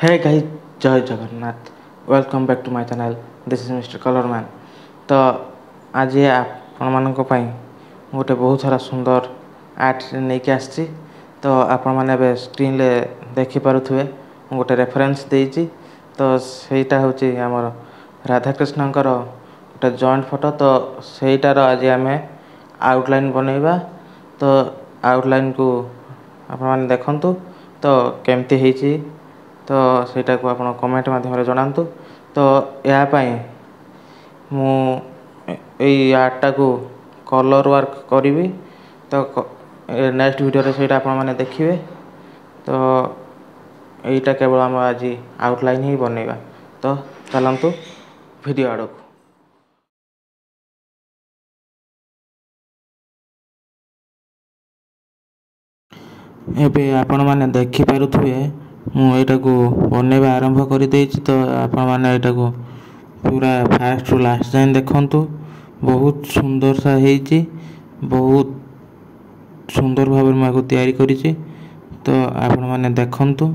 Hey guys, जय Jagannath. Welcome back to my channel. This is Mister Colour Man. तो आज आपण गोटे बहुत सारा सुंदर आर्ट नहीं आसी। तो आपण मैंने स्क्रीन ले देखिपे गोटे रेफरेंस देती। तो सहीटा हूँ आमर राधाकृष्ण गोटे जॉइंट फोटो। तो सहीटार आज आम आउटलाइन बनइबा। तो आउटलाइन को आपण देखंतु तो केमती है। तो ସେଇଟା को आपण कमेंट माध्यम जनातु। तो यापाई मु आर्टा को कलर वर्क करी। तो नेक्स्ट वीडियो रे ସେଇଟା आपण माने देखिए। तो এইটা केवल आम आज आउटलाइन ही बनइबा। तो चलतु वीडियो आड़ को। एबे आपण माने देखि पारुथुए मु एटा को बनइबा आरंभ कर देछि। तो आपण माने एटा को पूरा फास्ट टू लास्ट जाइन देखंतु। बहुत सुंदर सा हेछि। बहुत सुंदर भाव में को तैयारी करिछि। तो आपण माने देखंतु।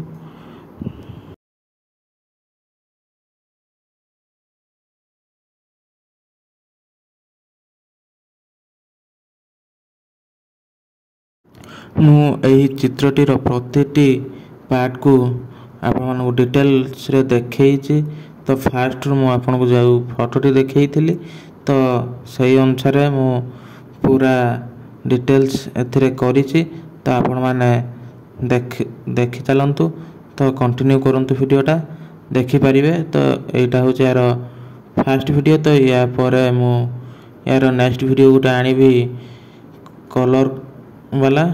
मु एही चित्रटीर प्रतिटी पार्ट को आपण डिटेल्स रे देखैछि। तो फास्ट मु आपन को जाऊ फोटोटी देखैथिली। तो सही अनुसार मु पूरा डिटेल्स एथिरे करिछि। तो आपण माने देखि चलंतु। तो कंटिन्यू करंतु वीडियोटा देखि परिबे। तो एटा हो यार फास्ट वीडियो। तो या परे मु यार नेक्स्ट वीडियो गुटा आनिबी कलर वाला।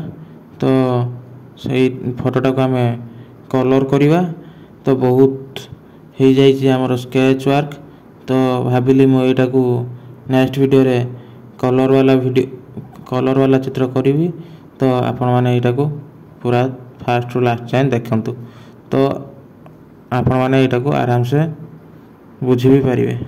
तो सही फोटोटा को आम कलर करवा। तो बहुत हो जाइए आमर स्केच वर्क। तो भाविली मु एटा को नेक्स्ट वीडियो रे कलर वाला चित्र करी। तो आपण माने एटा को पूरा फास्ट टू लास्ट जाए देखंतु। तो आपण माने एटा को आराम से बुझी भी पारिबे।